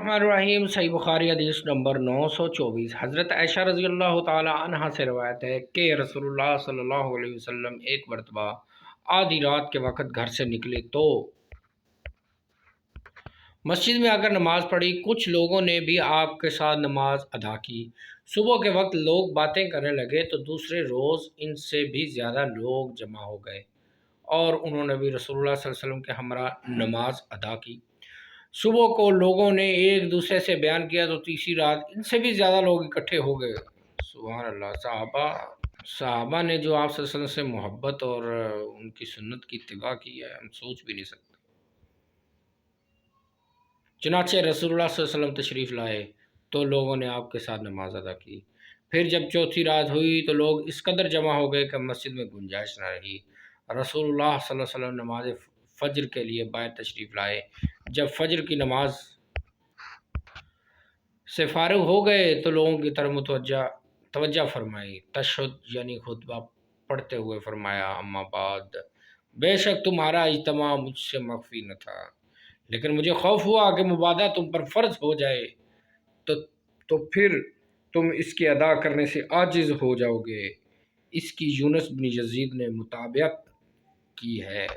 बिस्मिल्लाहिर्रहमानिर्रहीम। सही बुखारी हदीस नंबर 924। हज़रत आयशा रज़ी अल्लाह ताला अन्हा से रवायत है कि रसूलुल्लाह सल्लल्लाहु अलैहि वसल्लम एक मरतबा आधी रात के वक़्त घर से निकले तो मस्जिद में आकर नमाज पढ़ी। कुछ लोगों ने भी आपके साथ नमाज अदा की। सुबह के वक्त लोग बातें करने लगे तो दूसरे रोज़ इनसे भी ज़्यादा लोग जमा हो गए और उन्होंने भी रसूलुल्लाह सल्लल्लाहु अलैहि वसल्लम के हमरा नमाज अदा की। सुबह को लोगों ने एक दूसरे से बयान किया तो तीसरी रात इनसे भी ज़्यादा लोग इकट्ठे हो गए। सुभान अल्लाह। सहाबा ने जो आप सल्लल्लाहु अलैहि वसल्लम से मोहब्बत और उनकी सुन्नत की इत्तिबा की है, हम सोच भी नहीं सकते। चुनाचे रसूलुल्लाह सल्लल्लाहु अलैहि वसल्लम तशरीफ़ लाए तो लोगों ने आपके साथ नमाज अदा की। फिर जब चौथी रात हुई तो लोग इस कदर जमा हो गए कि मस्जिद में गुंजाइश न रही। रसूलुल्लाह सल्लल्लाहु अलैहि वसल्लम नमाज फ़ज्र के लिए बाहर तशरीफ़ लाए। जब फ़ज्र की नमाज से फ़ारिग हो गए तो लोगों की तरफ तवज्जो फरमाई। तशहुद यानी खुतबा पढ़ते हुए फरमाया, अम्मा बाद, बेशक तुम्हारा इज्तिमा मुझसे मख्फी न था, लेकिन मुझे खौफ हुआ कि मुबादा तुम पर फ़र्ज हो जाए तो फिर तुम इसके अदा करने से आजिज़ हो जाओगे। इसकी यूनुस बिन यज़ीद ने मुताबियत की है।